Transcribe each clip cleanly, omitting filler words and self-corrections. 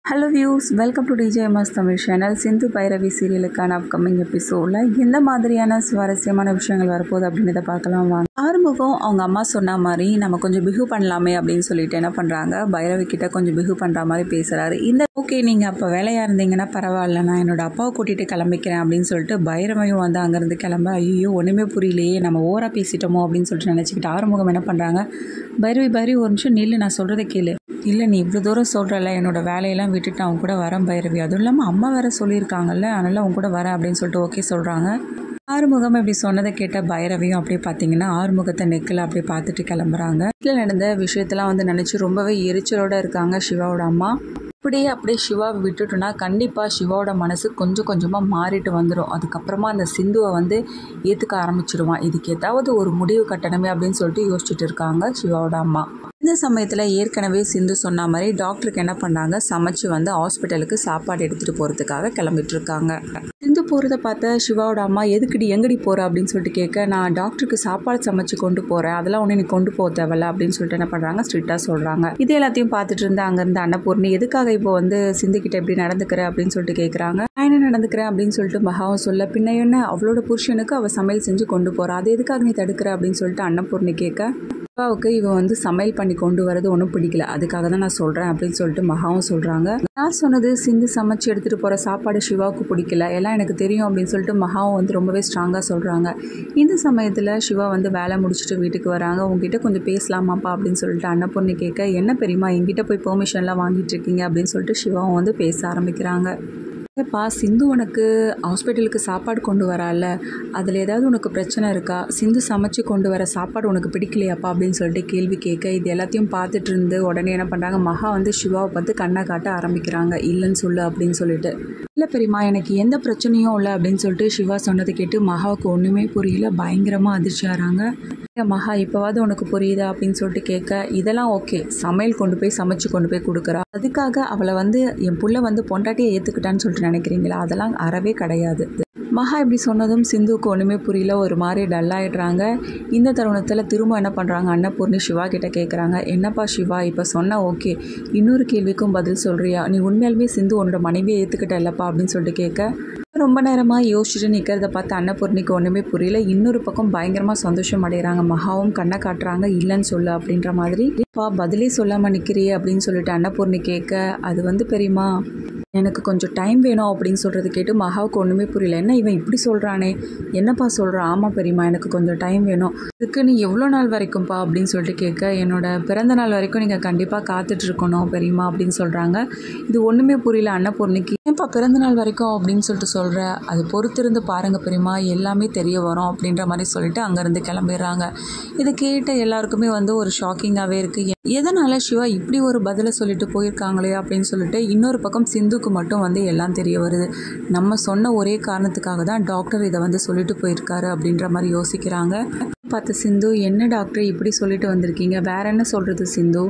Hello views, welcome to DJMS Tamil channel. Sindhu Bhairavi சீரியலுக்கான upcoming எபிசோடில் எந்த மாதிரியான சுவாரஸ்யமான விஷயங்கள் வரப்போகுது அப்படின்றத பார்க்கலாம் வாங்க. ஆறுமுகம் அவங்க அம்மா சொன்ன மாதிரி நம்ம கொஞ்சம் பிஹேவ் பண்ணலாமே அப்படின்னு சொல்லிட்டு என்ன பண்ணுறாங்க, பைரவி கிட்ட கொஞ்சம் பிஹேவ் பண்ணுற மாதிரி பேசுகிறாரு. இந்த ஓகே நீங்கள் அப்போ வேலையாக இருந்தீங்கன்னா பரவாயில்ல, நான் என்னோட அப்பாவை கூட்டிகிட்டு கிளம்பிக்கிறேன் அப்படின்னு சொல்லிட்டு பைரவையும் வந்து அங்கேருந்து கிளம்ப, ஐயோ ஒன்றுமே புரியலையே, நம்ம ஓவராக பேசிட்டோமோ அப்படின்னு சொல்லிட்டு நினச்சிக்கிட்டு ஆறுமுகம் என்ன பண்ணுறாங்க, பைரவி ஒரு நிமிஷம் நில்லு, நான் சொல்கிறத கேளு. இல்லை நீ இவ்வளோ தூரம் சொல்கிறல, என்னோடய வேலையெல்லாம் விட்டுட்டு அவங்க கூட வரேன் பைரவி, அதுவும் இல்லாமல் அம்மா வேறு சொல்லியிருக்காங்கல்ல, அதனால் அவங்க கூட வரேன் அப்படின்னு சொல்லிட்டு ஓகே சொல்கிறாங்க. ஆறுமுகம் இப்படி சொன்னதை கேட்ட பைரவியும் அப்படியே பார்த்தீங்கன்னா ஆறுமுகத்தை நெக்கில் அப்படியே பார்த்துட்டு கிளம்புறாங்க. வீட்டில் நடந்த விஷயத்தெல்லாம் வந்து நினச்சி ரொம்பவே எரிச்சலோடு இருக்காங்க சிவாவோட அம்மா. அப்படியே சிவாவை விட்டுட்டோன்னா கண்டிப்பாக சிவாவோட மனசு கொஞ்சம் கொஞ்சமாக மாறிட்டு வந்துடும். அதுக்கப்புறமா அந்த சிந்துவை வந்து ஏற்றுக்க ஆரம்பிச்சிடுவான். இதுக்கு ஏதாவது ஒரு முடிவு கட்டணுமே அப்படின்னு சொல்லிட்டு யோசிச்சுட்டு இருக்காங்க சிவாவோட அம்மா. இந்த சமயத்தில் ஏற்கனவே சிந்து சொன்ன மாதிரி டாக்டருக்கு என்ன பண்ணாங்க, சமைச்சு வந்து ஹாஸ்பிட்டலுக்கு சாப்பாடு எடுத்துகிட்டு போகிறதுக்காக கிளம்பிட்டு இருக்காங்க. சிந்து போகிறத பார்த்த சிவாவோட அம்மா, எதுக்குடி எங்கடி போகிற அப்படின்னு சொல்லிட்டு கேட்க, நான் டாக்டருக்கு சாப்பாடு சமைச்சு கொண்டு போகிறேன், அதெல்லாம் ஒன்று நீ கொண்டு போக தேவையில்ல அப்படின்னு சொல்லிட்டு என்ன பண்ணுறாங்க, ஸ்ட்ரிக்டாக சொல்கிறாங்க. இது எல்லாத்தையும் பார்த்துட்டு இருந்து அங்கேருந்து அன்னபூர்ணி, எதுக்காக இப்போ வந்து சிந்துக்கிட்ட எப்படி நடந்துக்கிற அப்படின்னு சொல்லிட்டு கேட்குறாங்க. நான் என்ன நடந்துக்கிறேன் அப்படின்னு சொல்லிட்டு மகாவும் சொல்ல, பின்ன என்ன அவளோட புருஷனுக்கு அவள் சமையல் செஞ்சு கொண்டு போகிறா, அது எதுக்காக நீ தடுக்கிற அப்படின்னு சொல்லிட்டு அன்னபூர்ணி கேட்க, அப்பாவுக்கு இவன் வந்து சமையல் பண்ணி கொண்டு வரது ஒன்றும் பிடிக்கல, அதுக்காக தான் நான் சொல்கிறேன் அப்படின்னு சொல்லிட்டு மகாவும் சொல்கிறாங்க. நான் சொன்னது சிந்து சமைச்சு எடுத்துகிட்டு போகிற சாப்பாடு சிவாவுக்கு பிடிக்கல, எல்லாம் எனக்கு தெரியும் அப்படின்னு சொல்லிட்டு மகாவும் வந்து ரொம்பவே ஸ்ட்ராங்காக சொல்கிறாங்க. இந்த சமயத்தில் சிவா வந்து வேலை முடிச்சுட்டு வீட்டுக்கு வராங்க. உங்ககிட்ட கொஞ்சம் பேசலாமாப்பா அப்படின்னு சொல்லிட்டு அன்னபூர்ணி கேட்க, என்ன பெரியமா எங்கிட்ட போய் பெர்மிஷன்லாம் வாங்கிட்டு இருக்கீங்க அப்படின்னு சொல்லிட்டு சிவாவும் வந்து பேச ஆரம்பிக்கிறாங்க. ஏப்பா சிந்து உனக்கு ஹாஸ்பிட்டலுக்கு சாப்பாடு கொண்டு வரால, அதில் ஏதாவது உனக்கு பிரச்சனை இருக்கா, சிந்து சமைச்சு கொண்டு வர சாப்பாடு உனக்கு பிடிக்கலையாப்பா அப்படின்னு சொல்லிட்டு கேள்வி கேட்க, இது எல்லாத்தையும் பார்த்துட்டு இருந்து உடனே என்ன பண்ணுறாங்க, மகா வந்து சிவாவை பார்த்து கண்ணை காட்ட ஆரம்பிக்கிறாங்க. இல்லைன்னு சொல்லு அப்படின்னு சொல்லிட்டு. இல்லை பெரியமா எனக்கு எந்த பிரச்சனையும் இல்லை அப்படின்னு சொல்லிட்டு சிவா சொன்னதை கேட்டு மகாவுக்கு ஒன்றுமே புரியல, பயங்கரமாக அதிர்ச்சி ஆகிறாங்க. மகா இப்போவாது உனக்கு புரியுதா அப்படின்னு சொல்லிட்டு கேட்க, இதெல்லாம் ஓகே, சமையல் கொண்டு போய் சமைச்சு கொண்டு போய் கொடுக்குறா, அதுக்காக அவளை வந்து என் புள்ள வந்து பொண்டாட்டியை ஏற்றுக்கிட்டான்னு சொல்லிட்டு நினைக்கிறீங்களா, அதெல்லாம் அறவே கிடையாது. மகா இப்படி சொன்னதும் சிந்துவுக்கு ஒன்றுமே புரியல, ஒரு மாதிரி டல்லாகிடுறாங்க. இந்த தருணத்தில் திரும்ப என்ன பண்ணுறாங்க, அன்னபூர்ணி சிவா கிட்ட கேட்குறாங்க, என்னப்பா சிவா இப்போ சொன்ன ஓகே, இன்னொரு கேள்விக்கும் பதில் சொல்கிறியா, நீ உண்மையாலுமே சிந்து உன்னோட மனைவியை ஏற்றுக்கிட்ட இல்லைப்பா அப்படின்னு சொல்லிட்டு கேட்க, ரொம்ப நேரமாக யோசிச்சுட்டு நிற்கிறத பார்த்து அன்னபூர்ணிக்கு ஒன்றுமே புரியல. இன்னொரு பக்கம் பயங்கரமாக சந்தோஷம் அடைகிறாங்க. மகாவும் கண்ணை காட்டுறாங்க, இல்லைன்னு சொல்லு அப்படின்ற மாதிரி. பா பதிலே சொல்லாமல் நிற்கிறியே அப்படின்னு சொல்லிட்டு அன்னபூர்ணி கேட்க, அது வந்து பெரியமா எனக்கு கொஞ்சம் டைம் வேணும் அப்படின்னு சொல்கிறது கேட்டு மகாவுக்கு ஒன்றுமே புரியல. என்ன இவன் இப்படி சொல்கிறானே, என்னப்பா சொல்கிறான், ஆமாம் பெரியமா எனக்கு கொஞ்சம் டைம் வேணும், இதுக்கு நீ எவ்வளோ நாள் வரைக்கும்ப்பா அப்படின்னு சொல்லிட்டு கேட்க, என்னோட பிறந்த நாள் வரைக்கும் நீங்கள் கண்டிப்பாக காத்துட்ருக்கணும் பெரியமா அப்படின்னு சொல்கிறாங்க. இது ஒன்றுமே புரியல அன்னபூர்ணிக்கு. ஏன்ப்பா பிறந்த நாள் வரைக்கும் அப்படின்னு சொல்லிட்டு சொல்கிற, அது பொறுத்திருந்து பாருங்கள் பெரியமா, எல்லாமே தெரிய வரும் அப்படின்ற மாதிரி சொல்லிட்டு அங்கேருந்து கிளம்பிடுறாங்க. இதை கேட்ட எல்லாருக்குமே வந்து ஒரு ஷாக்கிங்காகவே இருக்குது. எதனால் சிவா இப்படி ஒரு பதிலை சொல்லிட்டு போயிருக்காங்களே அப்படின்னு சொல்லிட்டு இன்னொரு பக்கம் சிந்துக்கு மட்டும் வந்து எல்லாம் தெரிய வருது. நம்ம சொன்ன ஒரே காரணத்துக்காக தான் டாக்டர் இதை வந்து சொல்லிட்டு போயிருக்காரு அப்படின்ற மாதிரி யோசிக்கிறாங்க. பார்த்து சிந்து, என்ன டாக்டர் இப்படி சொல்லிட்டு வந்திருக்கீங்க, வேற என்ன சொல்கிறது சிந்து,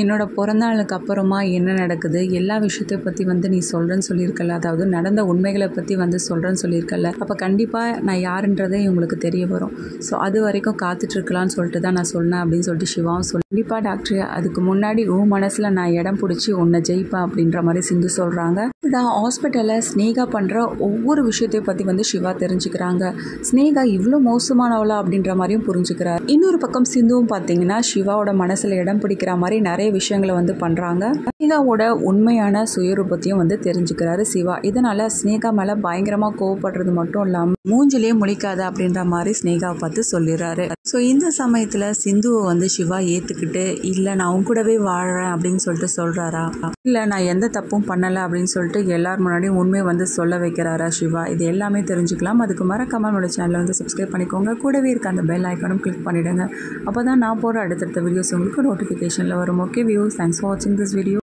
என்னோட பிறந்தநாளுக்கு அப்புறமா என்ன நடக்குது எல்லா விஷயத்தை பற்றி வந்து நீ சொல்கிறேன்னு சொல்லியிருக்கல, அதாவது நடந்த உண்மைகளை பற்றி வந்து சொல்கிறேன்னு சொல்லியிருக்கல, அப்போ கண்டிப்பாக நான் யாருன்றதே உங்களுக்கு தெரிய வரும், ஸோ அது வரைக்கும் காத்துட்ருக்கலான்னு சொல்லிட்டு தான் நான் சொன்னேன் அப்படின்னு சொல்லிட்டு சிவாவும் சொல்லி, கண்டிப்பாக டாக்டர் அதுக்கு முன்னாடி உன் மனசில் நான் இடம் பிடிச்சி உன்னை ஜெயிப்பேன் அப்படின்ற மாதிரி சிந்து சொல்கிறாங்க. இதான் ஹாஸ்பிட்டலில் ஸ்னேகா பண்ணுற ஒவ்வொரு விஷயத்தையும் பற்றி வந்து சிவா தெரிஞ்சுக்கிறாங்க. ஸ்னேகா இவ்வளோ மோசமானவளா அப்படின்ற மாதிரியும் புரிஞ்சுக்கிறார். இன்னொரு பக்கம் சிந்துவும் பார்த்தீங்கன்னா சிவாவோட மனசில் இடம் பிடிக்கிற மாதிரி நிறைய விஷயங்களை வந்து பண்ணுறாங்க. ஸ்னேகாவோட உண்மையான சுயரூபத்தையும் வந்து தெரிஞ்சுக்கிறாரு சிவா. இதனால ஸ்னேகா மேலே பயங்கரமாக கோவப்படுறது மட்டும் இல்லாமல் மூஞ்சிலேயே முழிக்காத அப்படின்ற மாதிரி ஸ்னேகாவை பார்த்து சொல்லிடுறாரு. ஸோ இந்த சமயத்தில் சிந்துவை வந்து சிவா ஏற்றுக்கிட்டு, இல்லை நான் அவங்க கூடவே வாழ்கிறேன் அப்படின்னு சொல்லிட்டு சொல்கிறாரா, இல்லை நான் எந்த தப்பும் பண்ணலை அப்படின்னு சொல்லிட்டு எல்லார் முன்னாடியும் உண்மையை வந்து சொல்ல வைக்கிறாரா சிவா, இது எல்லாமே தெரிஞ்சுக்கலாம். அதுக்கு மறக்காம என்னோட சேனலை வந்து சப்ஸ்கிரைப் பண்ணிக்கோங்க, கூடவே இருக்க அந்த பெல் ஐக்கானும் கிளிக் பண்ணிவிடுங்க, அப்போ தான் நான் போகிற அடுத்தடுத்த வீடியோஸ் உங்களுக்கு நோட்டிஃபிகேஷனில் வரும். ஓகே வியூஸ், தேங்க்ஸ் ஃபார் வாட்சிங் திஸ் வீடியோ.